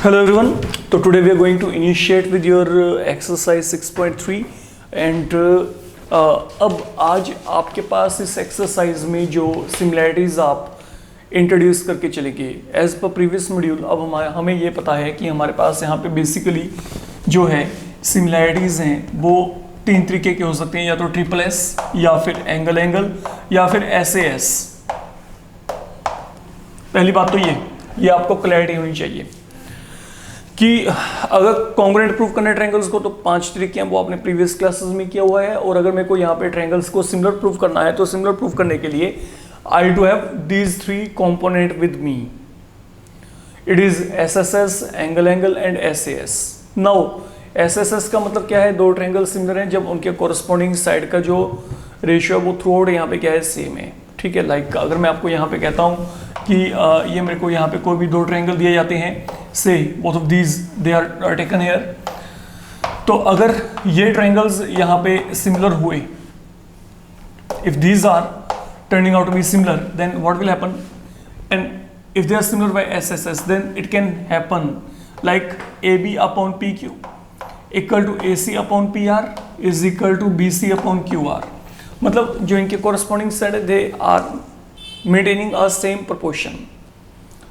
Hello everyone. So today we are going to initiate with your exercise 6.3 and अब आज आपके पास इस exercise में जो सिमिलैरिटीज आप इंट्रोड्यूस करके चलेंगे एज पर प्रीवियस मॉड्यूल। अब हमें ये पता है कि हमारे पास यहाँ पे बेसिकली जो है सिमिलैरिटीज हैं वो तीन तरीके के हो सकते हैं, या तो ट्रिपल एस या फिर एंगल एंगल या फिर SAS। पहली बात तो ये आपको क्लैरिटी होनी चाहिए कि अगर कॉन्ग्रुएंट प्रूव करना है ट्रायंगल्स को तो 5 तरीके हैं, वो आपने प्रीवियस क्लासेस में किया हुआ है। और अगर मेरे को यहाँ पे ट्रायंगल्स को सिमिलर प्रूव करना है तो सिमिलर प्रूव करने के लिए I to have these 3 component with me. It is SSS, angle angle and SAS। Now SSS का मतलब क्या है? दो ट्रायंगल सिमिलर हैं जब उनके कोरस्पॉन्डिंग साइड का जो रेशियो है वो थ्रू आउट यहाँ पे क्या है, सेम है। ठीक है, लाइक अगर मैं आपको यहाँ पे कहता हूँ कि ये मेरे को यहाँ पे कोई भी दो ट्रायंगल दिए जाते हैं, से both of these they are taken here, तो अगर ये ट्रायंगल्स यहाँ पे सिमिलर हुए, if these are turning out to be similar then what will happen, and if they are similar by SSS then it can happen like AB upon PQ equal to AC upon PR is equal to BC upon QR। मतलब जो इनके corresponding side है they are maintaining a same proportion.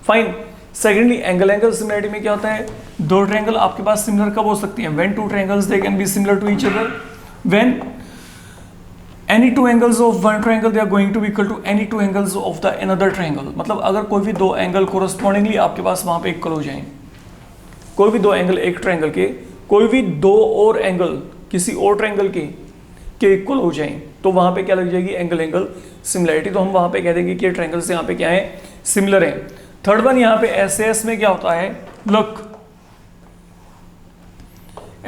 Fine. Secondly angle angle similarity में क्या होता है? दो triangle आपके पास सिमिलर कब हो सकती हैं? When two triangles they can be similar to each other, when any two angles of one triangle they are going to be equal to any two angles of the another triangle. मतलब अगर कोई भी दो angle correspondingly आपके पास वहां पे equal हो जाएं, कोई भी दो एंगल एक ट्रायंगल के, कोई भी दो और एंगल किसी और ट्रायंगल के इक्वल हो जाएं, तो वहां पे क्या लग जाएगी? Angle angle similarity. तो हम वहां पे कह देंगे कि ट्रायंगल्स यहाँ पे क्या है, सिमिलर है। थर्ड वन यहाँ पे SAS में क्या होता है? लुक,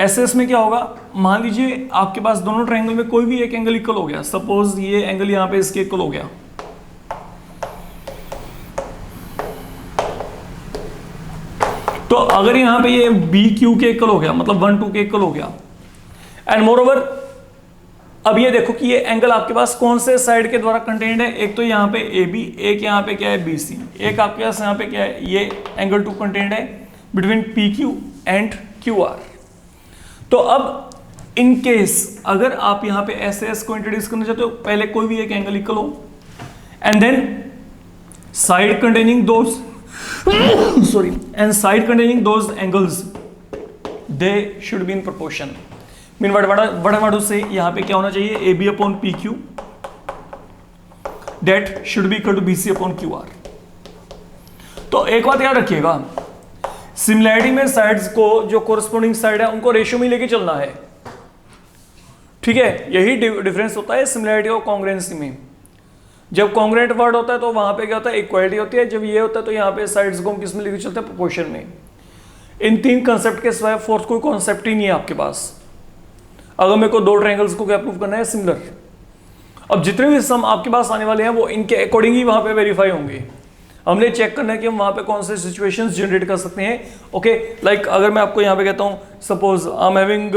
SAS में क्या होगा? मान लीजिए आपके पास दोनों ट्रायंगल में कोई भी एक एंगल इक्वल हो गया, सपोज ये एंगल यहाँ पे इसके इक्वल हो गया, तो अगर यहाँ पे ये BQ के इक्वल हो गया, मतलब 1 2 के इक्वल हो गया, एंड मोर ओवर अब ये देखो कि ये एंगल आपके पास कौन से साइड के द्वारा कंटेन्ड है? एक तो यहाँ पे AB, एक यहाँ पे क्या है BC, एक आपके पास यहाँ पे क्या है, ये एंगल 2 कंटेन्ड है बिटवीन PQ एंड QR। तो अब इन केस अगर आप यहाँ पे SAS को इंट्रोड्यूस करना चाहते हो, पहले कोई भी एक एंगल इक्वल हो and then side containing those sorry and side containing those angles they should be in proportion. Mean बड़ा से यहाँ पे क्या होना चाहिए? AB upon PQ that should be equal to BC upon QR। तो एक बात याद रखिएगा, सिमिलैरिटी में साइड्स को जो कोरस्पॉन्डिंग साइड है उनको रेशियो में लेके चलना है। ठीक है, यही डिफरेंस होता है सिमिलैरिटी और कॉन्ग्रुएंसी में। जब कॉन्ग्रुएंट वर्ड होता है तो वहां पे क्या होता है? इक्वालिटी होती है। जब ये होता है तो यहाँ पे साइड्स को हम किस में लेके चलते हैं? प्रोपोर्शन में। इन तीन कंसेप्ट के सिवाय फोर्थ कोई कॉन्सेप्ट ही नहीं है आपके पास। अगर मेरे को दो ट्रायंगल्स को क्या प्रूव करना है? सिमिलर। अब जितने भी सम आपके पास आने वाले हैं वो इनके अकॉर्डिंग ही वहां पे वेरीफाई होंगे। हमने चेक करना है कि हम वहां पे कौन से सिचुएशंस जनरेट कर सकते हैं। ओके, लाइक अगर मैं आपको यहाँ पे कहता हूँ, suppose I am having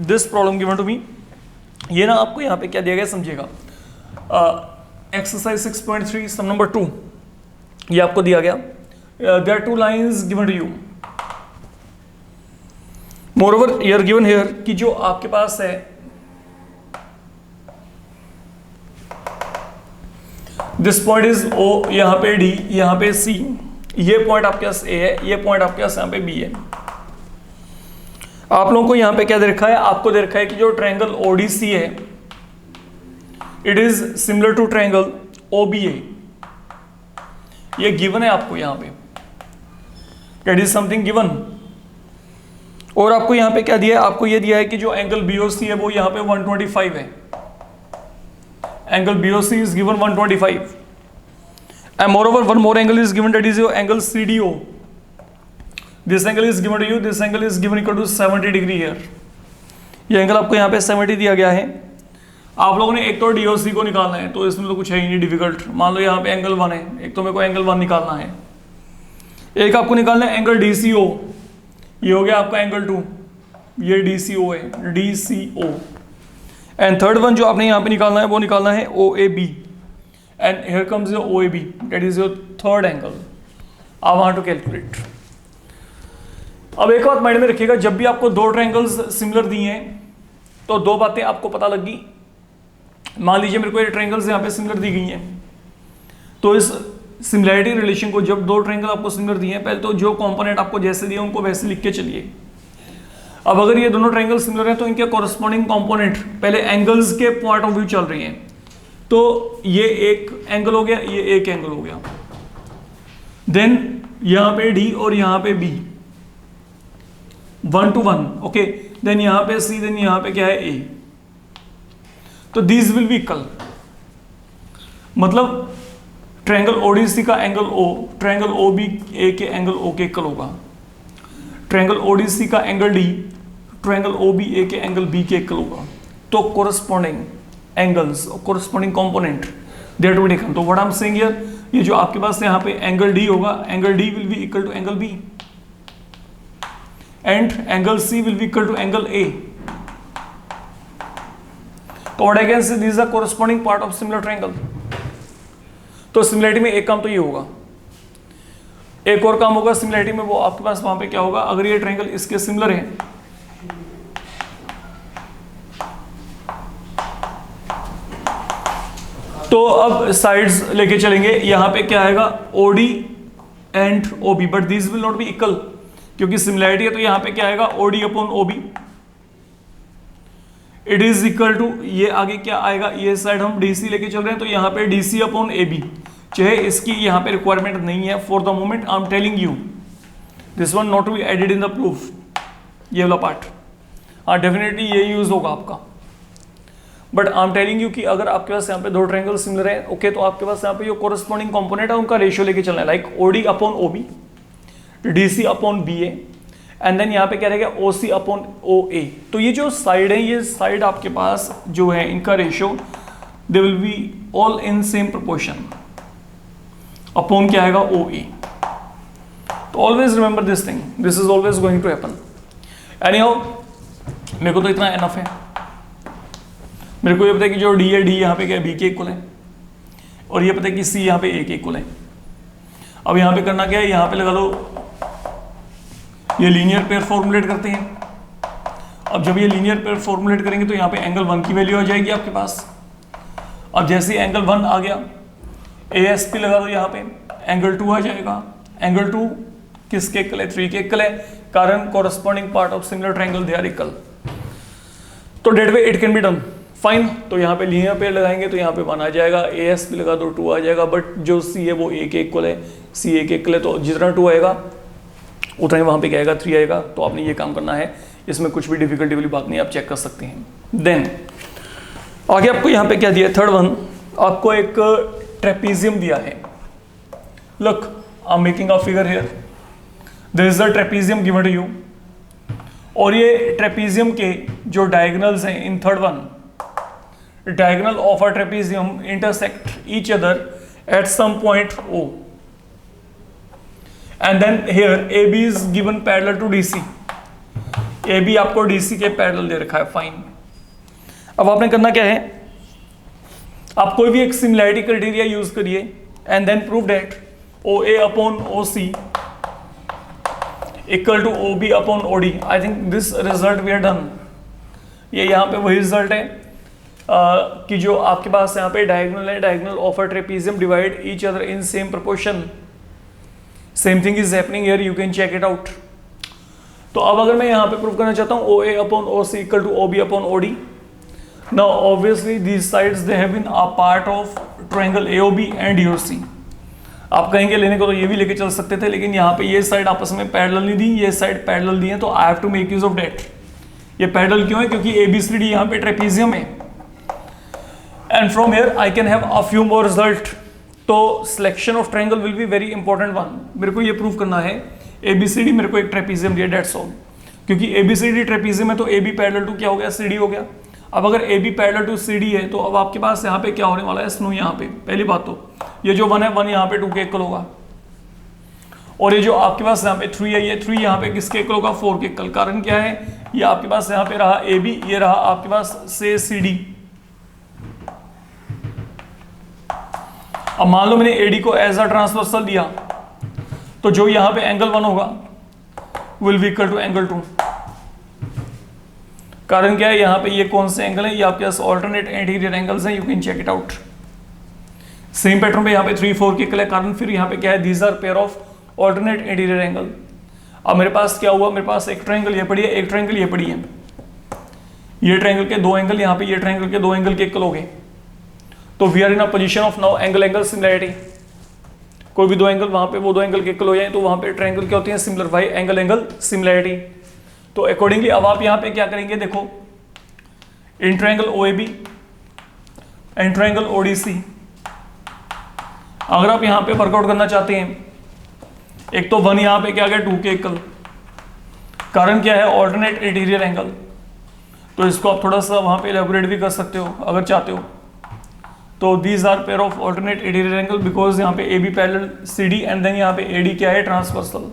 this problem given to me. ये ना आपको यहाँ पे क्या दिया गया समझिएगा, एक्सरसाइज 6.3 सम नंबर 2 ये आपको दिया गया। There are 2 lines given to you. Moreover you are given here कि जो आपके पास है दिस पॉइंट इज O, यहां पे D, यहां पे C, ये पॉइंट आपके पास A है, ये पॉइंट आपके पास यहां पे B है। आप लोगों को यहां पे क्या दे रखा है? आपको दे रखा है कि जो ट्रायंगल ODC है it is similar to triangle OBA। ये गिवन है आपको यहां पे, दैट इज समथिंग गिवन। और आपको यहां पे क्या दिया है? आपको ये दिया है कि जो एंगल BOC है वो यहां पे 125 है। Angle BOC is given 125 and moreover one more angle is given, that is your angle CDO. This angle is given to you, this angle is given equal to 70 degree here। ये angle आपको यहाँ पे 70 दिया गया है। आप लोगों ने एक तो DOC को निकालना है, तो इसमें तो कुछ है ही नहीं डिफिकल्ट। मान लो यहाँ पे एंगल 1 है, एक तो मेरे को एंगल 1 निकालना है। एक आपको निकालना है एंगल DCO, ये हो गया आपका एंगल 2, ये DCO है, DCO। एंड थर्ड वन जो आपने यहाँ पे निकालना है वो निकालना है OAB, and here comes your OAB, that is your third angle. I want to calculate. अब एक बात माइंड में रखिएगा, जब भी आपको दो ट्रायंगल्स सिमिलर दिए हैं तो दो बातें आपको पता लग गई। मान लीजिए मेरे को ये ट्रायंगल्स यहाँ पे सिमिलर दी गई हैं, तो इस सिमिलैरिटी रिलेशन को, जब दो ट्रायंगल आपको सिमिलर दिए हैं, पहले तो जो कंपोनेंट आपको जैसे दिए उनको वैसे लिख के चलिए। अब अगर ये दोनों ट्रायंगल सिमिलर हैं तो इनके कॉरस्पॉन्डिंग कंपोनेंट पहले एंगल्स के पॉइंट ऑफ व्यू चल रही हैं, तो ये एक एंगल हो गया, ये एक एंगल हो गया, देन यहां पे डी और यहां पे बी 1 to 1, ओके, देन यहां पे सी, देन यहां पे क्या है ए, तो दीज विल बी इक्वल। मतलब ट्रायंगल ओडीसी का angle O triangle O B A के एंगल ओ के इक्वल होगा, ट्रायंगल ओडीसी का angle D triangle O B A के एंगल बी के इक्वल होगा। तो कोरस्पॉन्डिंग एंगल्स और corresponding component that will be taken. तो what I am saying here, ये जो आपके पास यहाँ पे एंगल डी होगा, angle D will be equal to angle B and angle C will be equal to angle A. तो what I can say, this are corresponding part of similar triangle. तो similarity में एक काम तो ये होगा, एक और काम होगा सिमिलरिटी में, वो आपके पास वहां पे क्या होगा, अगर ये ट्रायंगल इसके सिमिलर है तो अब साइड्स लेके चलेंगे, यहां पे क्या आएगा OD and OB, but this will not be equal, क्योंकि सिमिलरिटी है। तो यहां पे क्या आएगा OD upon OB, it is equal to, ये आगे क्या आएगा, ये साइड हम DC लेके चल रहे हैं तो यहां पे DC अपॉन AB, चाहे इसकी यहां पे रिक्वायरमेंट नहीं है for the moment, I am telling you this one not to be added in the proof, ये वाला पार्ट। हाँ डेफिनेटली ये यूज होगा आपका, but I am telling you कि अगर आपके पास यहाँ पे दो ट्रायंगल सिमिलर है, ओके, तो आपके पास यहाँ पे जो कोरस्पॉन्डिंग कंपोनेंट है उनका रेशियो लेके चलना है, like OD upon OB, DC upon BA, and then यहाँ पे क्या रहेगा OC अपॉन OA। तो ये जो साइड है, ये साइड आपके पास जो है इनका ratio they will be all in same proportion upon क्या आएगा OA। तो always remember this thing, this is always going to happen. Anyhow मेरे को तो इतना एनफ है, मेरे को ये पता है कि जो D है, D यहाँ पे क्या है B के इक्वल है, और ये पता है कि C यहाँ पे A के इक्वल है। अब यहाँ पे करना क्या है, यहाँ पे लगा लो, ये लीनियर पेयर फॉर्मुलेट करते हैं। अब जब ये लीनियर पेयर फॉर्मुलेट करेंगे तो यहाँ पे एंगल 1 की वैल्यू आ जाएगी आपके पास। अब जैसे ही एंगल 1 आ गया, ASP लगा दो यहाँ पे, एंगल 2 आ जाएगा। एंगल 2 किसके इक्वल है, 3 के इक्वल है, कारण corresponding part of similar triangle they are equal. तो that way it can be done fine. तो यहाँ पे लीनियर पेयर लगाएंगे तो यहाँ पे 1 आ जाएगा, ASP लगा दो 2 आ जाएगा, बट जो C है वो A के इक्वल है, C A के इक्वल है, तो जितना 2 आएगा उतना ही वहाँ पे क्या आएगा 3 आएगा। तो आपने ये काम करना है, इसमें कुछ भी डिफिकल्टी वाली बात नहीं, आप चेक कर सकते हैं। देन आगे आपको यहाँ पे क्या दिया है, थर्ड वन, आपको एक ट्रेपीजियम दिया है। Look I am making a figure here, there is a trapezium given to you, और ये ट्रेपीजियम के जो डायगोनल्स हैं in third one, diagonal of a trapezium intersect each other at some point O, and then here AB is given parallel to DC, AB आपको DC के parallel दे रखा है, fine. अब आपने करना क्या है, आप कोई भी एक सिमिलैरिटी क्राइटेरिया यूज करिए and then prove that OA upon OC equal to OB upon OD। I think this result we are done. ये यहाँ पे वही रिजल्ट है कि जो आपके पास यहाँ पे डायगोनल है, diagonal of a trapezium divide each other in same proportion, same thing is happening here, you can check it out. तो अब अगर मैं यहाँ पे प्रूव करना चाहता हूँ OA upon OC equal to OB upon OD, now obviously these sides they have been a part of triangle AOB and EOC। आप कहेंगे लेने को तो ये भी लेके चल सकते थे, लेकिन यहाँ पे ये साइड आपस में पैरेलल नहीं दी, ये साइड पैरेलल दी है, तो I have to make use of that. ये पैरेलल क्यों है, क्योंकि ABCD यहाँ पे ट्रेपीजियम है, and from here I can have a few more result। तो selection of triangle will be very important one। मेरे को ये प्रूव करना है ABCD मेरे को एक ट्रेपीजियम दिया, that's all। क्योंकि ABCD ट्रेपीजियम है तो AB पैरेलल टू क्या हो गया, CD हो गया। अब अगर AB पैरेलल टू CD है तो अब आपके पास यहाँ पे क्या होने वाला है, स्नो। यहाँ पे पहली बात तो ये जो 1 है, 1 यहाँ पे 2 के इक्वल होगा, और ये जो आपके पास यहाँ पे 3 है, ये 3 यहाँ पे किसके इक्वल होगा, 4 के इक्वल। कारण क्या है, ये आपके पास यहाँ पे रहा AB, ये रहा आपके पास से CD। अब मान लो मैंने AD को एज अ ट्रांसवर्सल दिया, तो जो यहाँ पे एंगल 1 होगा will be equal to angle 2। कारण क्या है, यहाँ पे ये कौन से एंगल है, ये आपके पास ऑल्टरनेट इंटीरियर एंगल्स हैं, you can check it out. Same pattern पे यहाँ पे 3 4 के एंगल है, कारण फिर यहाँ पे क्या है, these are pair of alternate interior angle. अब मेरे पास क्या हुआ, मेरे पास एक ट्रायंगल ये पड़ी है, एक ट्रायंगल ये पड़ी है, ये ट्रायंगल के दो एंगल यहाँ पे, ये ट्रायंगल के दो एंगल के इक्वल हो गए। तो we are in a position of now angle angle similarity. कोई भी दो एंगल वहां पे वो दो एंगल के इक्वल हो जाए तो वहां पे ट्रायंगल क्या होती है, similar, why angle angle similarity. तो अकॉर्डिंगली अब आप यहाँ पे क्या करेंगे, देखो in triangle OAB and triangle ODC अगर आप यहाँ पे वर्कआउट करना चाहते हैं, एक तो 1 यहाँ पे क्या गया 2 के इक्वल, कारण क्या है ऑल्टरनेट इंटीरियर एंगल। तो इसको आप थोड़ा सा वहां पे एलेबोरेट भी कर सकते हो अगर चाहते हो। तो these are pair of alternate interior angle because यहाँ पे AB parallel CD and then यहाँ पे AD क्या है, transversal.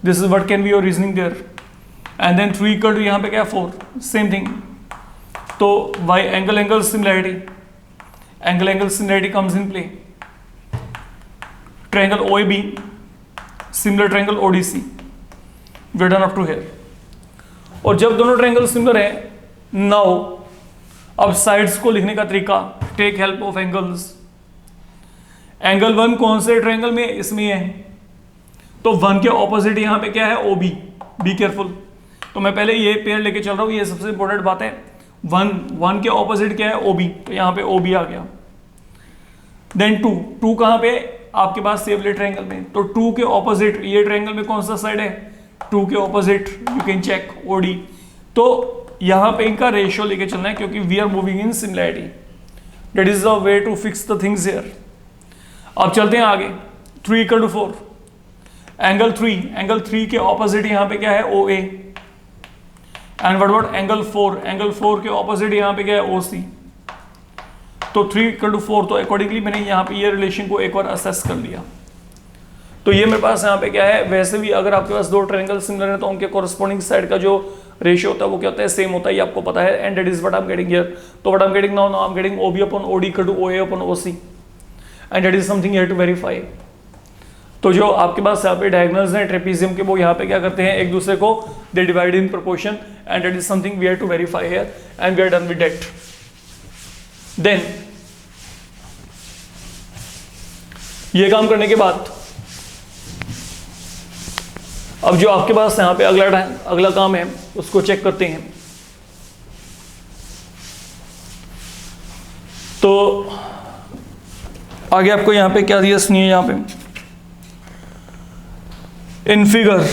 This is what can be your reasoning there. And then 3 equal to यहाँ पे क्या है 4, सेम थिंग। तो why angle angle similarity, angle angle similarity comes in play. Triangle OAB similar triangle ODC, we are done up to here. और जब दोनों triangle similar हैं, now अब साइड्स को लिखने का तरीका, take help of angles. Angle 1 कौन से ट्रायंगल में, इसमें है, तो 1 के ऑपोजिट यहाँ पे क्या है OB, बी केयरफुल। तो मैं पहले ये पेयर लेके चल रहा हूँ, ये सबसे इंपॉर्टेंट बात है। 1 के ऑपोजिट क्या है OB, तो यहाँ पे OB आ गया। देन 2 कहाँ पे, आपके पास सेम वाले ट्रायंगल में, तो 2 के ऑपोजिट ये ट्रायंगल में कौन सा साइड है, 2 के opposite you can check OD। तो यहाँ पे इनका रेशियो लेके चलना है क्योंकि we are moving in similarity, that is the way to fix the things here. अब चलते हैं आगे, 3 इक्वल टू 4, एंगल 3 के ऑपोजिट यहाँ पे क्या है OA। And what about angle 4 के ऑपोजिट यहाँ पे क्या है OC। तो 3 इक्वल टू 4, तो अकॉर्डिंगली मैंने यहाँ पे ये रिलेशन को एक बार असेस कर लिया। तो ये मेरे पास यहाँ पे क्या है, वैसे भी अगर आपके पास दो ट्रायंगल सिमिलर है तो उनके कॉरस्पॉन्डिंग साइड का जो रेशियो होता है वो क्या होता है, सेम होता है, ये आपको पता है। And that is what I am getting here. तो what I am getting now I am getting OB upon OD equal to OA upon OC and that is something here to verify. तो जो आपके पास यहाँ पे diagonals हैं trapezium के, वो यहाँ पे क्या करते हैं, एक दूसरे को they divide in proportion and that is something we have to verify here and we are done with that. Then ये काम करने के बाद अब जो आपके पास यहाँ पे अगला काम है उसको चेक करते हैं। तो आगे आपको यहाँ पे क्या दिया, सुनिए यहाँ पे, in figure,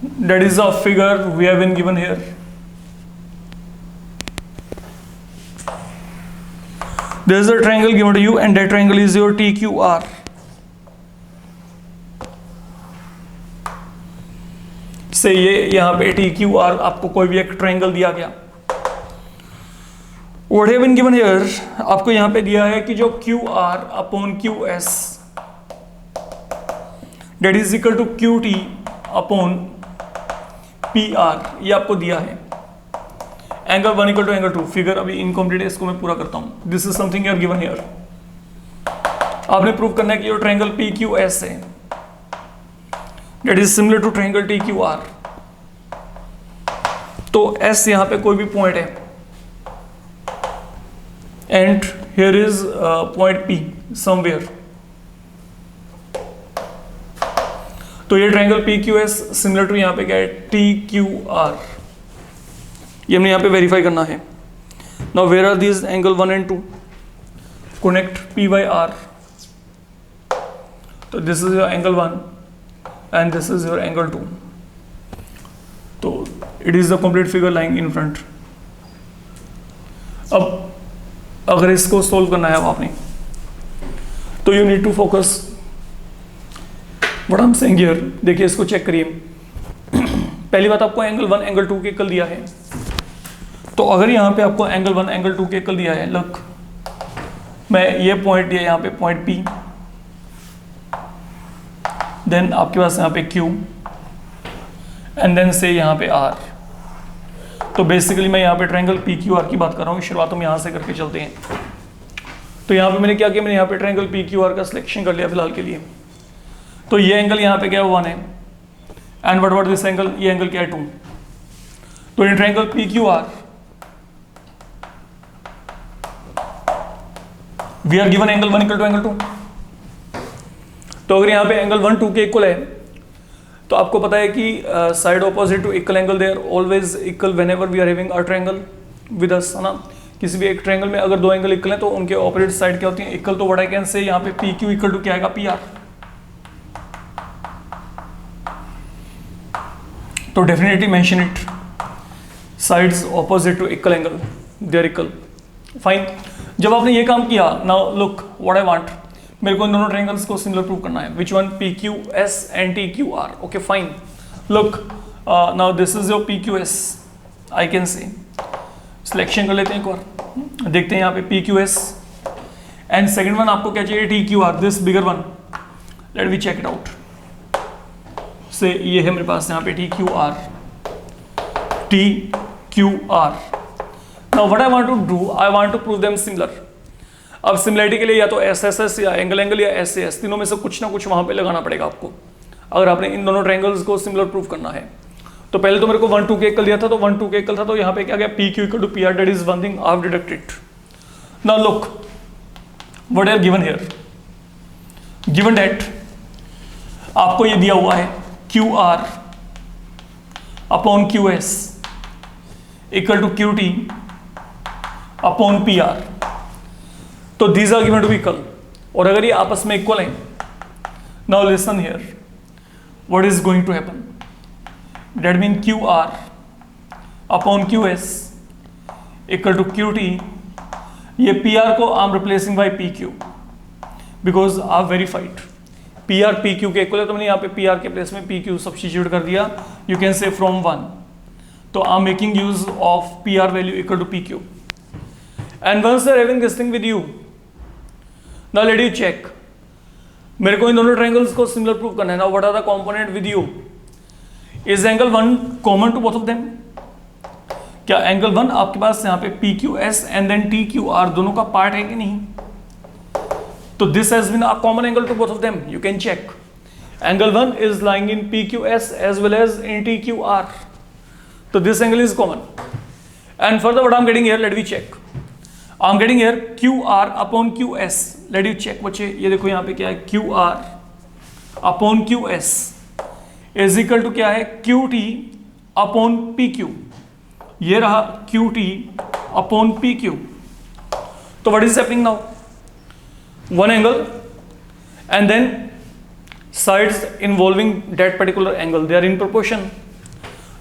that is a figure we have been given here. There is a triangle given to you and that triangle is your TQR. से ये यहाँ पे TQR आपको कोई भी एक ट्रायंगल दिया गया। What have been given here, आपको यहाँ पे दिया है कि जो QR upon QS that is equal to QT upon PR, ये आपको दिया है। Angle 1 equal to angle 2, figure अभी इनकम्प्लीट है, इसको मैं पूरा करता हूं। This is something you are given here. आपने प्रूव करना है कि जो ट्रायंगल PQS है that is similar to triangle TQR। तो S यहां पे कोई भी पॉइंट है and here is point P somewhere. तो ये ट्रायंगल PQS सिमिलर टू यहां पे क्या है TQR, ये हमने यहाँ पे वेरीफाई करना है। Now where are these angle 1 and 2, connect P by R। तो this is your angle 1 and this is your angle 2। तो it is the complete figure lying in front. अब अगर इसको सोल्व करना है आपने, तो you need to focus what I am saying here. देखिए इसको चेक करिए। पहली बात, आपको एंगल 1 एंगल 2 के इक्वल दिया है। तो अगर यहाँ पे आपको एंगल 1 एंगल 2 के इक्वल दिया है, लुक मैं ये पॉइंट दिया यहाँ पे पॉइंट P, देन आपके पास यहाँ पे Q एंड देन से यहाँ पे R। तो बेसिकली मैं यहाँ पे ट्रायंगल PQR की बात कर रहा हूँ। शुरुआत हम यहाँ से करके चलते हैं। तो यहाँ पे मैंने क्या किया, मैंने यहाँ पे ट्रायंगल PQR का सिलेक्शन कर लिया फिलहाल के लिए। तो ये एंगल यहाँ पे क्या 1 है and what about this angle, ये एंगल क्या है 2। तो in triangle PQR we are given angle 1 equal to angle 2। तो अगर यहाँ पे एंगल 1 2 के इक्वल है तो आपको पता है कि side opposite to equal angle there always equal whenever we are having a triangle with us, है ना। किसी भी एक ट्रायंगल में अगर दो एंगल इक्वल हैं तो उनके ऑपोजिट साइड क्या होती है, इक्वल। तो व्हाट आई कैन से यहाँ पे PQ इक्वल टू क्या आएगा, PR। तो definitely mention it, sides opposite to equal angle they are equal, fine. जब आपने ये काम किया, now look what I want, मेरे को इन दोनों ट्रायंगल्स को सिमिलर प्रूव करना है। Which one, PQS and TQR, okay fine. Look now this is your PQS, I can से सिलेक्शन कर लेते हैं एक बार, देखते हैं यहाँ पे PQS एंड सेकंड वन आपको क्या चाहिए, TQR, this bigger one. Let me check it out. से ये है मेरे पास यहाँ पे TQR। Now what I want to do, I want to prove them similar। अब सिमिलरिटी के लिए या तो SSS या एंगल एंगल या SAS, तीनों में से कुछ ना कुछ वहां पे लगाना पड़ेगा आपको, अगर आपने इन दोनों ट्रायंगल्स को सिमिलर प्रूव करना है। तो पहले तो मेरे को 1 2 के इक्वल दिया था, तो 1 2 के इक्वल था, तो यहाँ पे क्या गया, PQ equal to PR, that is one thing I have deducted. Now look what are given here, given that आपको ये दिया हुआ है QR upon QS equal to QT upon PR। तो these are given to be equal, और अगर ये आपस में इक्वल हैं, now listen here what is going to happen, that mean QR upon QS equal to QT। ये PR को I M replacing by PQ because I have verified PR PQ के equal है, तो मैंने यहाँ पे PR के प्लेस में PQ सब्स्टिट्यूट कर दिया। यू कैन से फ्रॉम 1, तो I am making use of PR value equal to PQ। And once they are having this thing with you, now let you check, मेरे को इन दोनों ट्रायंगल्स को सिमिलर प्रूव करना है। Now what are the component with you, is angle 1 common to both of them, क्या angle 1 आपके पास यहाँ पे PQS एंड देन TQR दोनों का पार्ट है कि नहीं। तो this has been a common angle to both of them, you can check। Angle 1 is lying in PQS as well as in TQR, so this angle is common। And further what I'm getting here, let me check, I'm getting here QR upon QS। let you check बच्चे, ये देखो यहाँ पे क्या है, QR upon QS is equal to क्या है, QT upon PQ। ये रहा QT upon PQ। तो what is happening now, one angle and then sides involving that particular angle, they are in proportion।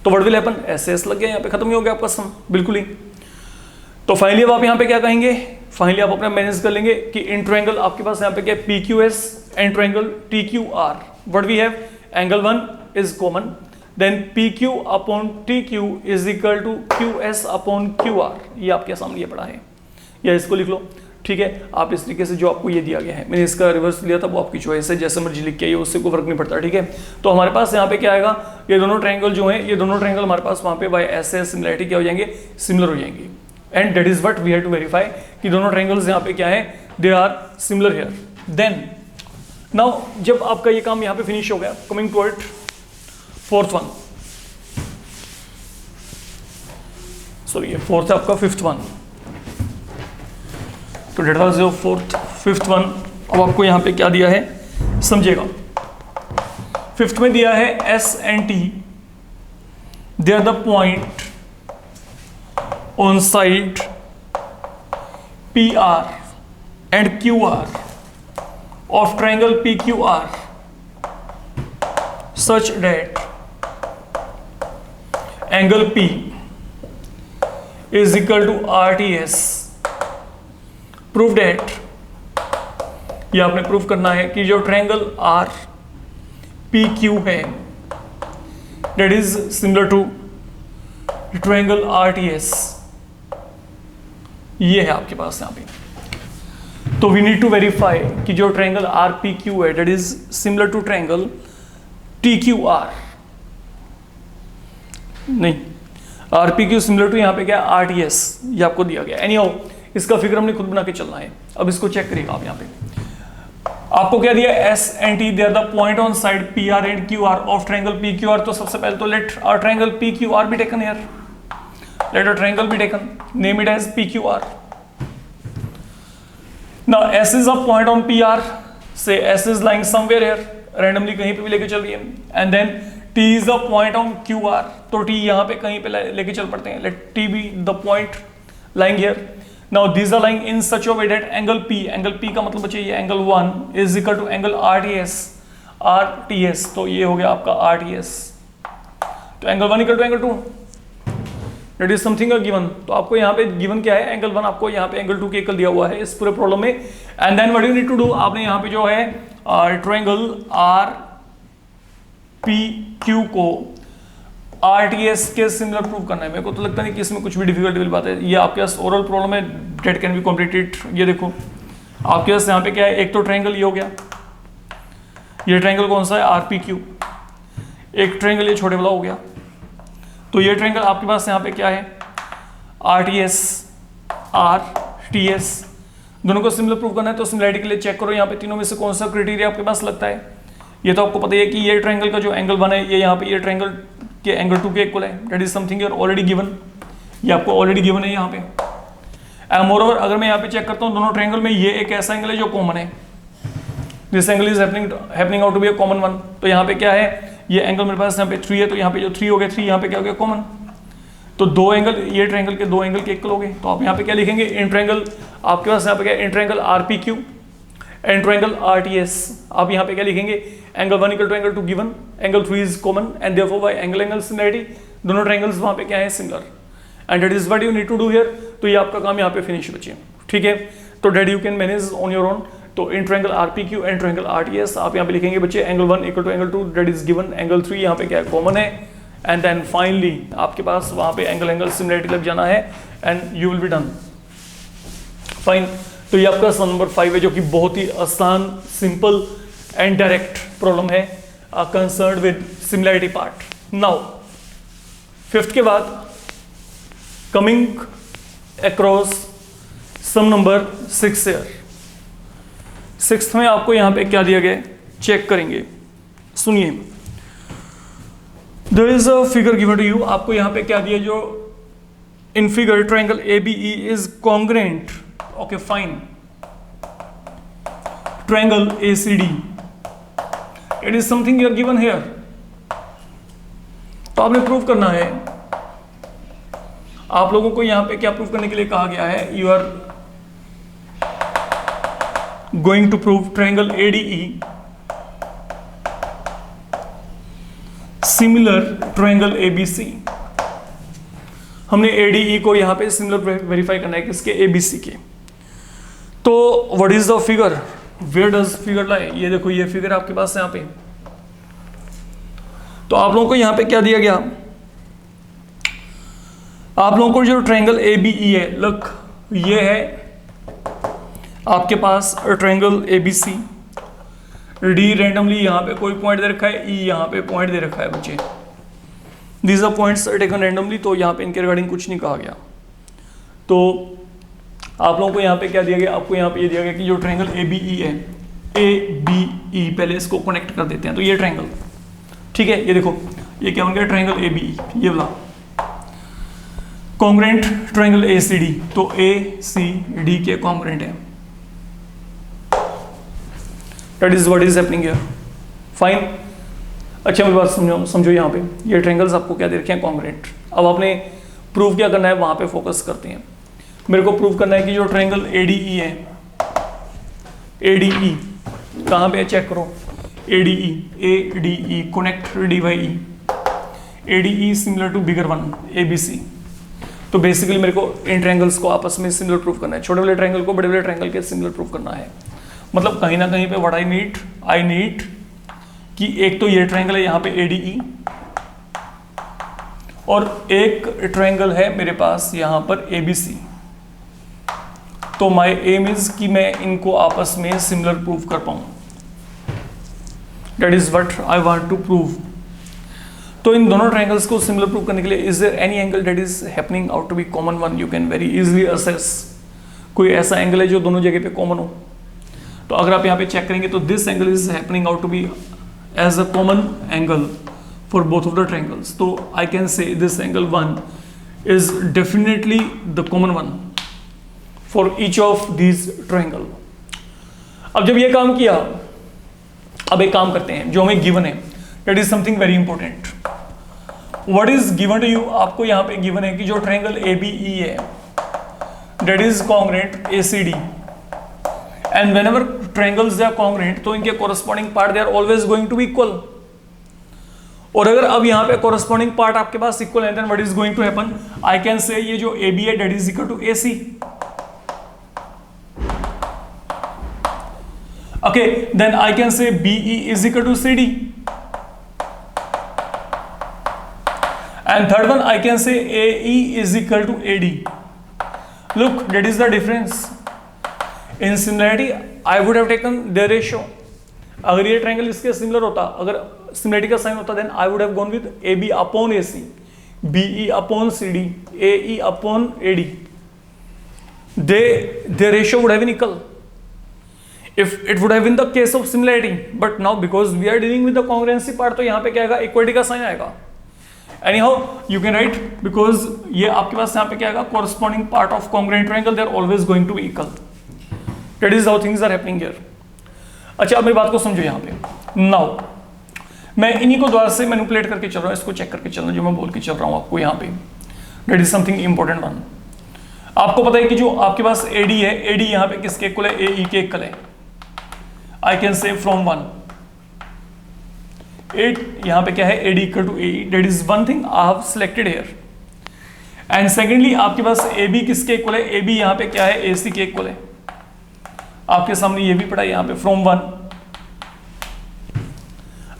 तो what will happen, SS लग गया, यहाँ पे खत्म ही हो गया आपका सम, बिल्कुल ही। तो फाइनली अब आप यहाँ पे क्या कहेंगे, फाइनली आप अपना मैनेज कर लेंगे कि इन ट्रायंगल आपके पास यहाँ पे क्या है, PQS and triangle TQR, what we have, angle 1 is common, then PQ upon TQ is equal to QS upon QR। ये आपके सामने ये पड़ा है, या इसको लिख लो, ठीक है। आप इस तरीके से जो आपको ये दिया गया है, मैंने इसका रिवर्स लिया था, वो आपकी चॉइस है, जैसे मर्जी लिख के आइए, उससे कोई फर्क नहीं पड़ता, ठीक है। तो हमारे पास यहाँ पे क्या आएगा, ये दोनों ट्रायंगल जो हैं, ये दोनों ट्रायंगल हमारे पास वहाँ पे बाय ऐसे सिमिलरिटी क्या हो जाएंगे, सिमिलर हो जाएंगे। And that is what we have to verify कि दोनों ट्रायंगल्स यहाँ पे क्या है, they are similar here. Then now जब आपका ये काम यहाँ पे फिनिश हो गया, coming to it fourth one, sorry ये फोर्थ है आपका, फिफ्थ वन। तो that was your fourth, fifth one. अब आपको यहाँ पे क्या दिया है, समझिएगा। फिफ्थ में दिया है S and T, they are the point on side PR and QR of triangle PQR such that angle P is equal to RTS। Prove that, ये आपने प्रूव करना है कि जो ट्रायंगल RPQ है that is similar to triangle RTS। ये है आपके पास यहाँ पे। तो वी नीड टू वेरीफाई कि जो ट्रायंगल RPQ है that is similar to triangle TQR। नहीं, RPQ सिमिलर टू यहाँ पे क्या RTS, ये आपको दिया गया। एनीहाउ इसका फिगर हमने खुद बना के चलना है। अब इसको चेक करिएगा आप यहाँ पे, आपको क्या दिया, S and T, they are the point on side P R and Q R of triangle P Q R. तो सबसे पहले तो let our triangle P Q R be taken here, let our triangle be taken, name it as P Q R. Now S is a point on P R, say S is lying somewhere here, randomly कहीं पे भी लेके चल रही है, and then T is the point on Q R, तो T यहाँ पे कहीं पे लेके चल पड़ते हैं, let T be the point lying here. Now these are lying in such a way that angle P का मतलब बच्चे ये angle 1 is equal to angle RTS, तो ये हो गया आपका RTS, तो angle 1 equal to angle 2, that is something a given। तो आपको यहाँ पे गिवन क्या है, एंगल 1 आपको यहाँ पे एंगल 2 के इक्वल दिया हुआ है इस पूरे प्रॉब्लम में। And then what you need to do, आपने यहाँ पे जो है ट्रायंगल RPQ को RTS के सिमिलर प्रूव करना है। मेरे को तो लगता नहीं कि इसमें कुछ भी डिफिकल्टी वाली बात है, ये आपके पास ओरल प्रॉब्लम है, डेट कैन बी कम्प्लीटेड। ये देखो आपके पास यहाँ पे क्या है, एक तो ट्रायंगल ये हो गया, ये ट्रायंगल कौन सा है, RPQ, एक ट्रायंगल ये छोटे वाला हो गया, तो ये ट्रायंगल आपके पास यहाँ पे क्या है, RTS, दोनों को सिमिलर प्रूव करना है। तो सिमिलरिटी के लिए चेक करो यहाँ पे तीनों में से कौन सा क्राइटेरिया आपके पास लगता है। ये तो आपको पता ही है कि ये ट्रायंगल का जो एंगल 1 है, ये यहाँ पे ये ट्रायंगल के एंगल 2 के इक्वल है, that is something you're already given, ये आपको ऑलरेडी गिवन है यहाँ पे। एंड मोरओवर अगर मैं यहाँ पे चेक करता हूँ दोनों ट्रायंगल में, ये एक ऐसा एंगल है जो कॉमन है, this angle is happening out to be a common one. तो यहाँ पे क्या है, ये एंगल मेरे पास यहाँ पे 3 है, तो यहाँ पे जो 3 हो गया, 3 यहाँ पे क्या हो गया, कॉमन। तो दो एंगल, ये ट्रायंगल के दो एंगल के इक्वल हो गए, तो आप यहाँ पे क्या लिखेंगे, इन ट्रायंगल, आपके पास यहाँ पे क्या है, in triangle RPQ and triangle RTS, आप यहाँ पे क्या लिखेंगे, angle 1 equal to angle 2 given, angle 3 is common, and therefore by angle similarity दोनों ट्रायंगल्स वहाँ पे क्या है, similar, and that is what you need to do here. तो ये आपका काम यहाँ पे फिनिश बचे, ठीक है। तो that you can manage on your own. तो in triangle RPQ and triangle RTS आप यहाँ पे लिखेंगे बच्चे, angle 1 equal to angle 2 that is given, angle 3 यहाँ पे क्या है, कॉमन है, एंड देन फाइनली आपके पास वहाँ पे एंगल सिमिलरिटी लग जाना है, and you will be done, fine. तो ये आपका सम नंबर 5 है, जो कि बहुत ही आसान, सिंपल एंड डायरेक्ट प्रॉब्लम है concerned with similarity part. Now 5th के बाद coming across some number 6 here. 6th में आपको यहाँ पे क्या दिया गया, चेक करेंगे, सुनिए। There is a figure given to you, आपको यहाँ पे क्या दिया, जो in figure triangle ABE is congruent, okay fine, triangle ACD, it is something you are given here. तो आपने प्रूव करना है, आप लोगों को यहां पे क्या प्रूव करने के लिए कहा गया है, you are going to prove triangle ADE similar triangle ABC। हमने ADE को यहां पे सिमिलर वेरीफाई करना है किसके, ABC के। तो what is the figure, where does figure lie, ये देखो ये फिगर आपके पास है यहाँ पे। तो आप लोगों को यहाँ पे क्या दिया गया, आप लोगों को जो ट्रायंगल ABE है, लुक ये है आपके पास ट्रायंगल ABC, D रैंडमली यहाँ पे कोई पॉइंट दे रखा है, E यहाँ पे पॉइंट दे रखा है बच्चे, these are points taken randomly, तो यहाँ पे इनके रिगार्डिंग कुछ नहीं कहा गया। तो आप लोगों को यहाँ पे क्या दिया गया, आपको यहाँ पे ये दिया गया कि जो ट्रायंगल ABE है, ABE, पहले इसको कनेक्ट कर देते हैं। तो ये ट्रायंगल, ठीक है, ये देखो ये क्या बन गया, ट्रायंगल ABE, ये वाला कॉन्ग्रुएंट ट्रायंगल ACD, तो ACD के कॉन्ग्रुएंट है, that is what is happening here, fine. अच्छा मेरी बात समझो यहाँ पे ये ट्रायंगल्स आपको क्या दे रखे हैं, कॉन्ग्रुएंट। अब आपने प्रूव क्या करना है, वहां पे फोकस करते हैं। मेरे को प्रूव करना है कि जो ट्रायंगल ADE है, ADE कहाँ पे है, चेक करो, ADE connect D by E, ADE similar to bigger one ABC। तो बेसिकली मेरे को इन ट्रायंगल्स को आपस में सिमिलर प्रूव करना है, छोटे वाले ट्रायंगल को बड़े वाले ट्रायंगल के सिमिलर प्रूव करना है। मतलब कहीं ना कहीं पे व्हाट आई नीड कि एक तो ये ट्रायंगल है यहाँ पे ADE, और एक ट्रायंगल है मेरे पास यहाँ पर ABC। तो माय एम इज कि मैं इनको आपस में सिमिलर प्रूव कर पाऊं, that is what I want to prove. तो इन दोनों ट्रायंगल्स को सिमिलर प्रूव करने के लिए, is there any angle that is happening out to be common one, you can very easily assess. कोई ऐसा एंगल है जो दोनों जगह पे कॉमन हो, तो अगर आप यहाँ पे चेक करेंगे तो this angle is happening out to be as a common angle for both of the triangles. तो I can say this angle 1 is definitely the common one for each of these triangle. अब जब ये काम किया, अब एक काम करते हैं जो हमें गिवन है, that is something very important. What is given to you? आपको यहाँ पे गिवन है कि जो ट्रायंगल ABE है that is congruent ACD, and whenever triangles they are congruent तो इनके corresponding part they are always going to be equal. और अगर अब यहाँ पे कोरस्पॉन्डिंग पार्ट आपके पास इक्वल है, then what is going to happen? I can say ये जो AB है that is equal to AC. Okay, then I can say BE is equal to CD. And third one, I can say AE is equal to AD. Look, that is the difference. In similarity, I would have taken their ratio. अगर ये triangle इसके similar होता, अगर similarity का sign होता, then I would have gone with AB upon AC, BE upon CD, AE upon AD. Their ratio would have been equal. If it would have been the case of similarity, but now because we are dealing with the congruency part, तो यहाँ पे क्या आएगा? Equality का sign आएगा. Anyhow, you can write because ये आपके पास यहाँ पे क्या आएगा? Corresponding part of congruent triangle, they are always going to be equal. That is how things are happening here. अच्छा, अब मेरी बात को समझो यहाँ पे. Now, मैं इन्हीं को द्वारा से मैनिपुलेट करके चल रहा हूँ, इसको चेक करके चल रहा हूँ जो मैं बोल के चल रहा हूँ आपको यहाँ पे. That is something important one. आपको पता है कि जो आपके पास AD है, AD यहाँ पे किसके इक्वल है? AE के इक्वल है. I can say from 1. 8 यहाँ पे क्या है? AD equal to AE. That is one thing I have selected here. And secondly, आपके पास AB किसके इक्वल है? AB यहाँ पे क्या है? AC के इक्वल है. आपके सामने ये भी पड़ा यहाँ पे from 1.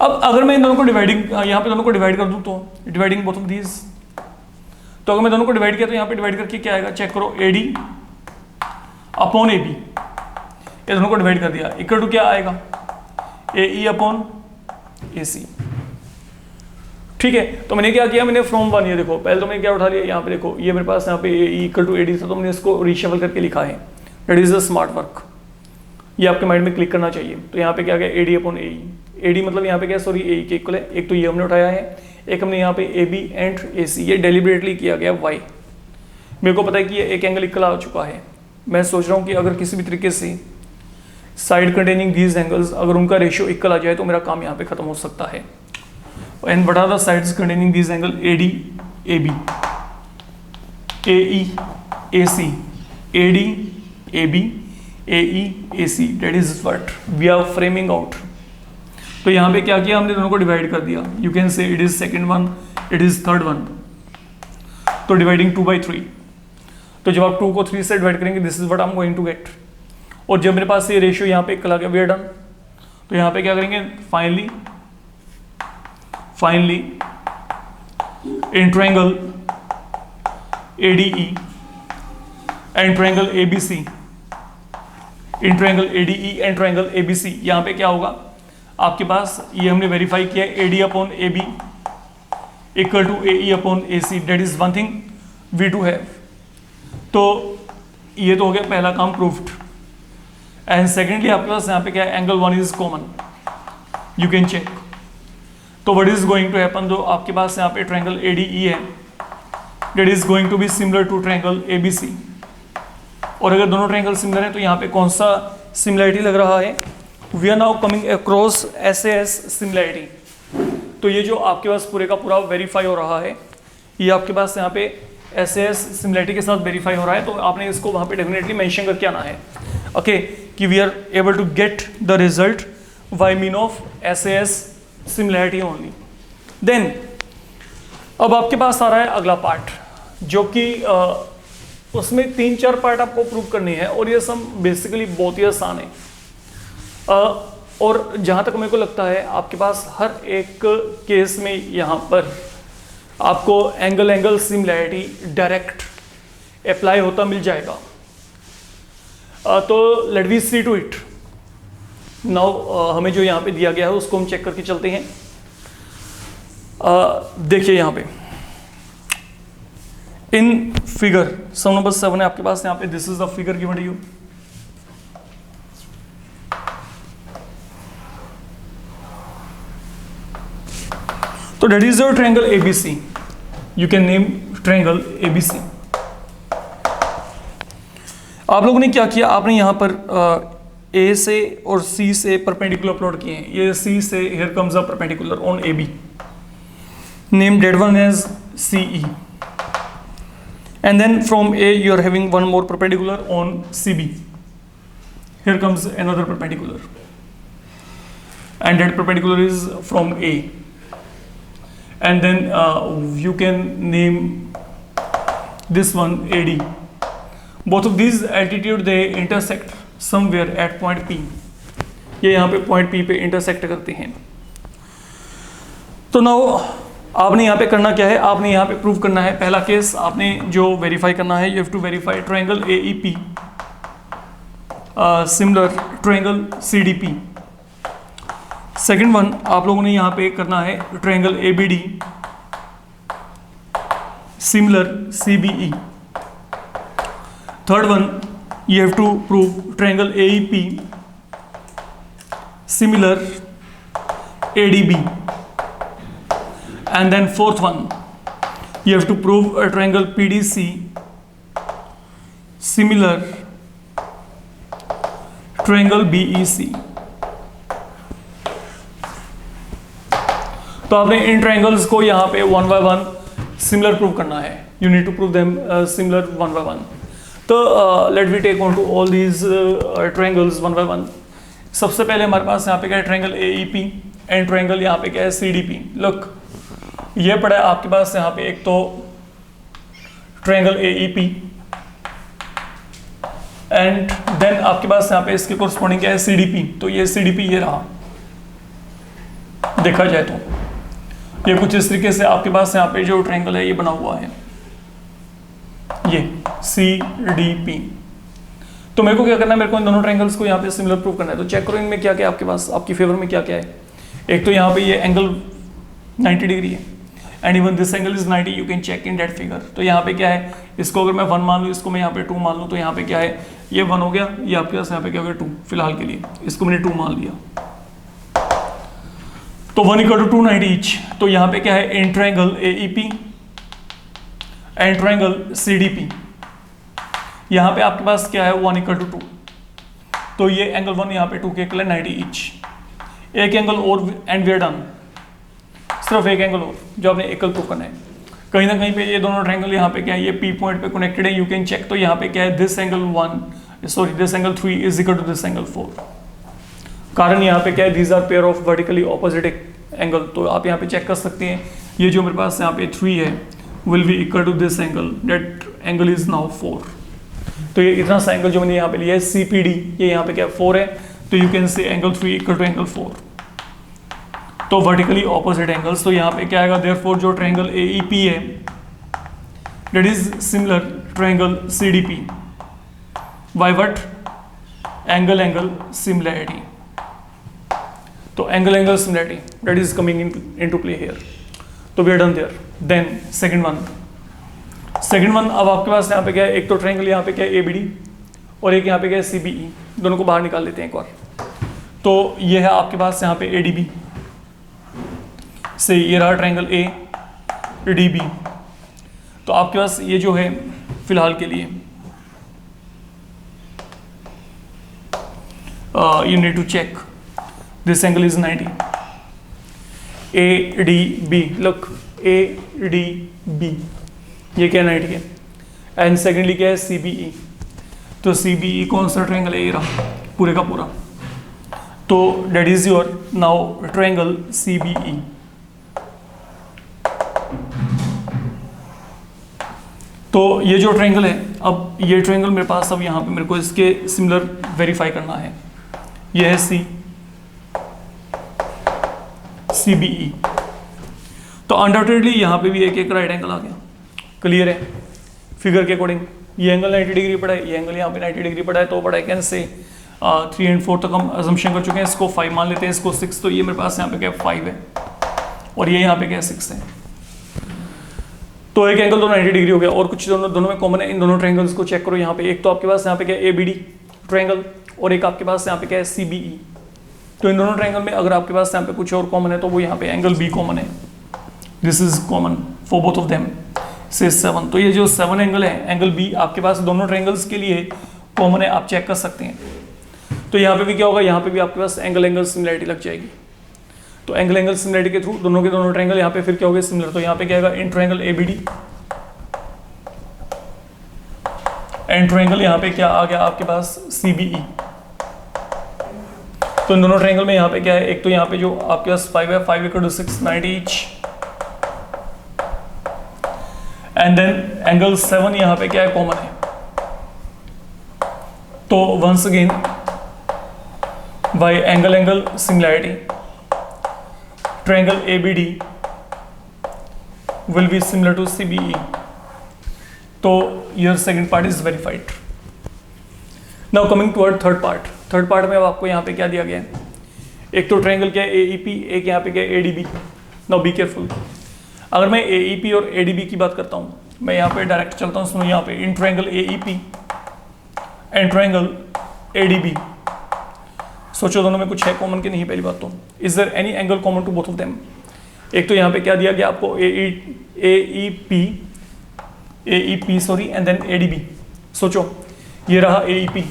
अब अगर मैं इन दोनों को डिवाइडिंग यहाँ पे दोनों को डिवाइड कर दूँ तो डिवाइडिंग बोथ ऑफ दीज, तो अगर मैं दोनों को डिवाइड किया तो यहाँ पे डिवाइड करके क्या आएगा? चेक करो. AD अपॉन AB, ये दोनों को डिवाइड कर दिया, इक्वल टू क्या आएगा? AE upon AC. ठीक है, तो मैंने क्या किया? मैंने फ्रॉम 1, ये देखो पहले तो मैंने क्या उठा लिया, यहाँ पे देखो ये मेरे पास यहाँ पे AE इक्वल टू AD था, तो मैंने इसको रीशफल करके लिखा है. That is a smart work. ये आपके माइंड में क्लिक करना चाहिए. तो यहाँ पे क्या गया? AD upon AE. AD मतलब यहाँ पे क्या? सॉरी, AE के इक्वल है. एक तो ये हमने उठाया है, एक हमने यहाँ पे AB एंड AC, ये डेलिबरेटली किया गया. वाई? मेरे को पता है कि ये एक एंगल इक्वल आ चुका है. मैं सोच रहा हूँ कि अगर किसी भी तरीके से साइड कंटेनिंग दीज एंगल्स, अगर उनका रेशियो इक्वल आ जाए तो मेरा काम यहाँ पे खत्म हो सकता है. And what are the sides containing these angle? AD AB, AE AC, AD AB, AE AC. That is what we are framing out. तो यहाँ पे क्या किया? हमने दोनों को डिवाइड कर दिया. यू कैन से it is second one, it is third one. तो डिवाइडिंग 2/3. तो जब आप 2 को 3 से डिवाइड करेंगे, this is what I am going to get. और जब मेरे पास ये रेशियो यहाँ पे इक्वल आ गया, वी आर डन. तो यहाँ पे क्या करेंगे? Finally in triangle ADE and triangle ABC, in triangle ADE and triangle ABC, यहाँ पे क्या होगा? आपके पास ये हमने वेरीफाई किया है, AD upon AB equal to AE upon AC. That is one thing we do have. तो ये तो हो गया पहला काम प्रूफ्ड. एंड सेकेंडली आपके पास यहाँ पे क्या है? Angle 1 is common. You can check. तो what is going to happen? जो आपके पास यहाँ पे ट्रायंगल ADE है, that is going to be similar to triangle ABC. और अगर दोनों ट्रायंगल सिमिलर हैं तो यहाँ पे कौन सा सिमिलरिटी लग रहा है? We are now coming across SAS similarity. तो ये जो आपके पास पूरे का पूरा वेरीफाई हो रहा है, ये आपके पास यहाँ पे SAS सिमिलरिटी के साथ वेरीफाई हो रहा है. तो आपने इसको वहाँ पे डेफिनेटली मेंशन करके आना है. ओके, कि we are able to get the result by mean of SAS similarity only. Then अब आपके पास आ रहा है अगला पार्ट, जो कि उसमें 3-4 पार्ट आपको प्रूव करनी है, और ये सब बेसिकली बहुत ही आसान है. और जहाँ तक मेरे को लगता है आपके पास हर एक केस में यहाँ पर आपको एंगल सिमिलरिटी डायरेक्ट अप्लाई होता मिल जाएगा. तो let we see to it now. हमें जो यहाँ पे दिया गया है उसको हम चेक करके चलते हैं. देखिए यहाँ पे इन फिगर सम नंबर 7 है आपके पास यहाँ पे. This is the figure given to you. तो that is your triangle ABC, you can name triangle ABC. आप लोगों ने क्या किया, आपने यहां पर ए से और सी से परपेंडिकुलर प्लॉट किए हैं। ये सी से here comes a perpendicular on A B, name that one as C E, and then from A you are having one more perpendicular on C B, here comes another perpendicular, and that perpendicular is from A, and then you can name this one AD. Both of these altitude they intersect somewhere at point P. ये यहाँ पे point P पे intersect करते हैं। तो now आपने यहाँ पे करना क्या है, आपने यहाँ पे प्रूव करना है, पहला केस आपने जो वेरीफाई करना है, you have to verify triangle AEP similar triangle CDP। Second one आप लोगों ने यहाँ पे करना है triangle ABD similar CBE। Third one you have to prove triangle AEP similar ADB, and then fourth one you have to prove triangle PDC similar triangle BEC। तो आपने इन ट्रायंगल्स को यहाँ पे one by one similar prove करना है, you need to prove them similar one by one. तो let we take on to all these triangles one by one. सबसे पहले हमारे पास यहाँ पे क्या है ट्रायंगल AEP एंड ट्रायंगल यहाँ पे क्या है CDP। लुक ये पड़ा है आपके पास यहाँ पे एक तो ट्रायंगल AEP एंड देन आपके पास यहाँ पे इसके कोरस्पॉन्डिंग क्या है CDP। तो ये CDP ये रहा, देखा जाए तो ये कुछ इस तरीके से आपके पास यहाँ पे जो ट्रायंगल है ये बना हुआ है, ये CDP। तो मेरे को क्या करना है, मेरे को इन दोनों ट्रायंगल्स को यहाँ पे सिमिलर प्रूव करना है। तो चेक करो इनमें क्या क्या आपके पास आपकी फेवर में क्या क्या है। एक तो यहाँ पे ये एंगल 90 डिग्री है and even this angle is 90, you can check in that figure. तो यहाँ पे क्या है, इसको अगर मैं 1 मान लूँ, इसको मैं यहाँ पे 2 मान लूँ, तो यहाँ पे क्या है ये 1 हो गया, ये आपके पास यहाँ पे क्या हो गया 2 फिलहाल के लिए, इसको मैंने 2 मान लिया। तो 1 = 290 ईच। तो यहाँ पे क्या है in triangle AEP and triangle CDP, यहाँ पे आपके पास क्या है 1 = 2। तो ये एंगल 1 यहाँ पे 2 के इक्वल 90 ईच। एक एंगल और एंड वी आर डन, सिर्फ एक एंगल और जो आपने एकल प्रूव करना है। कहीं ना कहीं पे ये दोनों ट्रायंगल यहाँ पे क्या है, ये P पॉइंट पे कनेक्टेड है, यू कैन चेक। तो यहाँ पे क्या है this angle 3 is equal to this angle 4। कारण यहाँ पे क्या है these are pair of vertically opposite angle. तो आप यहाँ पे चेक कर सकते हैं, ये जो मेरे पास यहाँ पे 3 है will be equal to this angle, that angle is now 4। तो ये इतना सा एंगल जो मैंने यहाँ पे लिया है CPD, ये यहाँ पे क्या 4 है, तो you can say angle 3 equal to angle 4। तो वर्टिकली ऑपोजिट एंगल्स। तो यहाँ पे क्या आएगा, देयरफॉर जो ट्रायंगल AEP है that is similar triangle CDP by what, angle similarity. तो angle similarity that is coming into play here. तो we are done there. Then second one अब आपके पास यहाँ पे क्या है, एक तो ट्रायंगल यहाँ पे क्या है ABD और एक यहाँ पे क्या है CBE, दोनों को बाहर निकाल लेते हैं एक बार। तो ये है आपके पास यहाँ पे ADB से ये रहा ट्रायंगल ADB। तो आपके पास ये जो है फिलहाल के लिए you need to check this angle is 90, ADB, look ADB ये क्या 90 है, एंड सेकेंडली क्या है CBE। तो CBE कौन सा ट्रायंगल है, ये रहा पूरे का पूरा। तो that is your now triangle CBE। तो ये जो ट्रायंगल है, अब ये ट्रायंगल मेरे पास अब यहाँ पे मेरे को इसके सिमिलर वेरीफाई करना है। ये है CBE। तो अनडाउटेडली यहाँ पे भी एक राइट एंगल आ गया, क्लियर है फिगर के अकॉर्डिंग। ये एंगल 90 डिग्री पड़ा है, ये एंगल यहाँ पे 90 डिग्री पड़ा है। तो बड़ा कैन से 3 और 4 तक हम अजम्पशन कर चुके हैं, इसको 5 मान लेते हैं, इसको 6। तो ये मेरे पास यहाँ पे क्या 5 है और ये यहाँ पे क्या 6 है। तो एक एंगल तो 90 डिग्री हो गया, और कुछ दोनों में कॉमन है। इन दोनों ट्रायंगल्स को चेक करो। यहाँ पे एक तो आपके पास यहाँ पे क्या है ABD ट्रायंगल और एक आपके पास यहाँ पे क्या है CBE। तो इन दोनों ट्रायंगल में अगर आपके पास यहाँ पे कुछ और कॉमन है तो वो यहाँ पे एंगल B कॉमन है। This is common for both of them से 7। तो ये जो 7 एंगल है, एंगल बी आपके पास दोनों ट्रायंगल्स के लिए कॉमन है, आप चेक कर सकते हैं। तो यहाँ पे भी क्या होगा, यहाँ पे भी आपके पास एंगल सिमिलरिटी लग जाएगी। तो एंगल सिमिलरिटी के थ्रू दोनों के दोनों ट्रायंगल यहाँ पे फिर क्या हो गए सिमिलर। तो यहाँ पे क्या आएगा, in triangle ABD, and triangle यहाँ पे क्या आ गया आपके पास सीबीई। तो इन दोनों ट्रायंगल में यहाँ पे क्या है, एक तो यहाँ पे जो आपके पास 5 है, 5 = 6, 90 ईच। एंड देन एंगल 7 यहाँ पे क्या है, कॉमन है। तो once again by angle similarity triangle ABD will be similar to CBE. तो your second part is verified. Now coming toward third part. Third part में अब आपको यहाँ पे क्या दिया गया है, एक तो ट्रायंगल क्या है AEP, एक यहाँ पे क्या है ADB. Now be careful. अगर मैं AEP और ADB की बात करता हूँ, मैं यहाँ पे डायरेक्ट चलता हूँ, सुनो यहाँ पे in triangle AEP and triangle ADB, सोचो दोनों में कुछ है कॉमन कि नहीं। पहली बात तो is there any angle common to both of them. एक तो यहाँ पे क्या दिया गया आपको AEP sorry and then ADB। सोचो ये रहा AEP,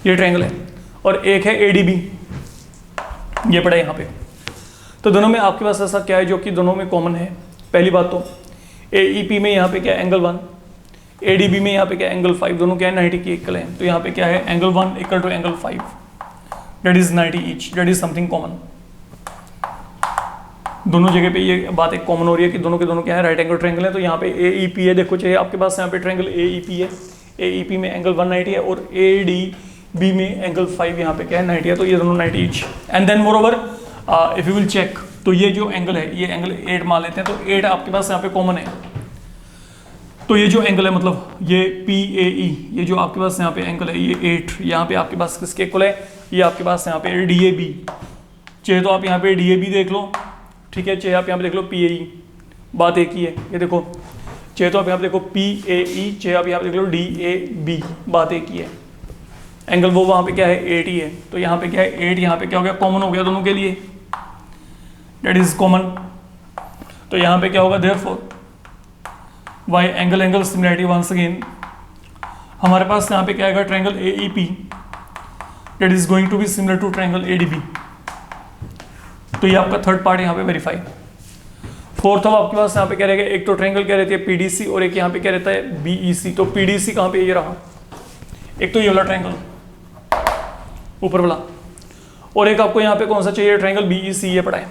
ये ट्रायंगल है, और एक है ADB, ये पड़ा यहाँ पे। तो दोनों में आपके पास ऐसा क्या है जो कि दोनों में कॉमन है। पहली बात तो AEP में यहाँ पे क्या है, एंगल 1, ADB में यहाँ पे क्या है, एंगल 5, दोनों क्या है 90 के इक्वल है। तो यहाँ पे क्या है, angle 1 equal to angle 5, that is 90 each, that is something common. दोनों जगह पे ये बात एक कॉमन हो रही है कि दोनों के दोनों क्या है, राइट एंगल ट्रायंगल है। तो यहाँ पे AEP है, देखो चाहिए आपके पास यहाँ पे ट्रायंगल AEP है, AEP में एंगल 190 है, और ADB में एंगल 5 यहाँ पे क्या है 90 है। तो ये दोनों 90 each. And then moreover if you will check, तो ये जो एंगल है, ये एंगल 8 मान लेते हैं, तो 8 आपके पास यहाँ पे कॉमन है। तो ये जो एंगल है, मतलब ये PAE, ये जो आपके पास यहाँ पे एंगल है, ये 8 यहाँ पे आपके पास किसके इक्वल है, ये आपके पास यहाँ पे DAB। चाहे तो आप यहाँ पे DAB देख लो, ठीक है, चाहे आप यहाँ पे देख लो PAE, बात एक ही है। ये देखो, चाहे तो आप यहाँ पे देखो PAE, चाहे आप यहाँ पे देख लो DAB, बात एक ही है। एंगल वो वहाँ पे क्या है 8 ही है। तो यहाँ पे क्या है 8, यहाँ पे क्या हो गया, कॉमन हो गया दोनों के लिए, दैट इज कॉमन। तो यहाँ पे क्या होगा, therefore by angle similarity once again हमारे पास यहाँ पे क्या आएगा, triangle AEP that is going to be similar to triangle ADB। तो ये आपका थर्ड पार्ट यहाँ पे वेरीफाई। फोर्थ अब आपके पास यहाँ पे क्या रहेगा, एक तो ट्रायंगल क्या रहती है PDC, और एक यहाँ पे क्या रहता है BEC। तो PDC कहाँ पे, ये रहा, एक तो ये वाला ट्रायंगल ऊपर वाला, और एक आपको यहाँ पे कौन सा चाहिए, ट्रायंगल BEC, ये पड़ा है।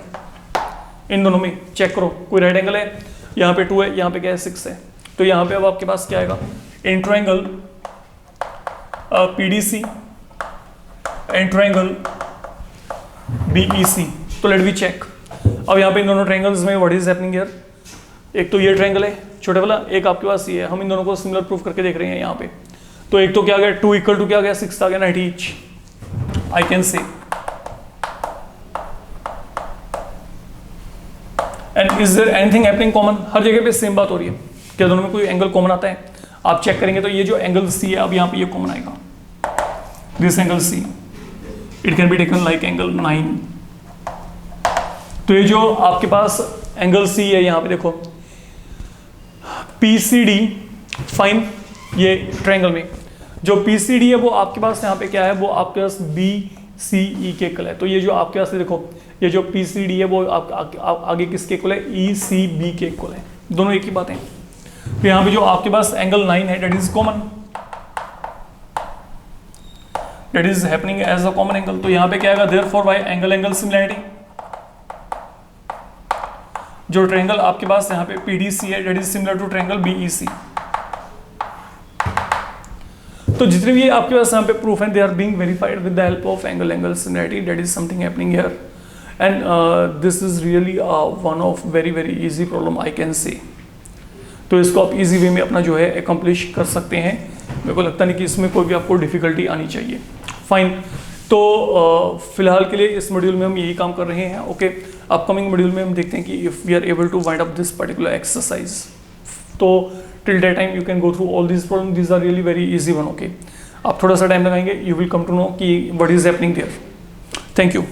इन दोनों में चेक करो, कोई राइट एंगल है, यहाँ पे 2 है, यहाँ पे क्या है 6 है। तो यहाँ पे अब आपके पास क्या आएगा, in triangle PDC and triangle BEC। तो लेट वी चेक। अब यहाँ पे इन दोनों ट्रायंगल्स में व्हाट इज हैपनिंग हियर, एक तो ये ट्रायंगल है छोटे वाला, एक आपके पास ये है। हम इन दोनों को सिमिलर प्रूफ करके देख रहे हैं यहाँ पे। तो एक तो क्या आ गया, 2 इक्वल टू क्या आ गया, 6 आ गया 90 each, I can say. And is there anything happening common, हर जगह पे सेम बात हो रही है, क्या दोनों में कोई एंगल कॉमन आता है। आप चेक करेंगे तो ये जो एंगल C है, अब यहाँ पे ये कॉमन आएगा, this angle C, it can be taken like angle 9। तो ये जो आपके पास एंगल C है, यहाँ पे देखो PCD, फाइन, ये ट्रायंगल में जो PCD है वो आपके पास यहाँ पे क्या है, वो आपके पास BCE के इक्वल है। तो ये जो आपके पास देखो, ये जो PCD है वो आगे किसके इक्वल है, ECB के इक्वल है, दोनों एक ही बात है। तो यहाँ पे जो आपके पास एंगल 9 है, that is common, that is happening as a common angle. तो यहाँ पे क्या आएगा, देयरफॉर बाय एंगल सिमिलरिटी जो ट्रायंगल आपके पास यहाँ पे PDC है, that is similar to triangle BEC। तो जितने भी आपके पास यहाँ पे प्रूफ हैं, they are being verified with the help of angle similarity, that is something happening here. And this is really one of very easy problem I can say. तो इसको आप इजी वे में अपना जो है अकम्प्लिश कर सकते हैं। मेरे को लगता नहीं कि इसमें कोई भी आपको डिफिकल्टी आनी चाहिए। फाइन, तो फिलहाल के लिए इस मॉड्यूल में हम यही काम कर रहे हैं। ओके, अपकमिंग मॉड्यूल में हम देखते हैं कि if we are able to wind up this particular exercise, तो till that time you can go through all this problem, this are really very easy one. Okay, आप थोड़ा सा टाइम लगाएंगे, you will come to know कि what is happening there. Thank you.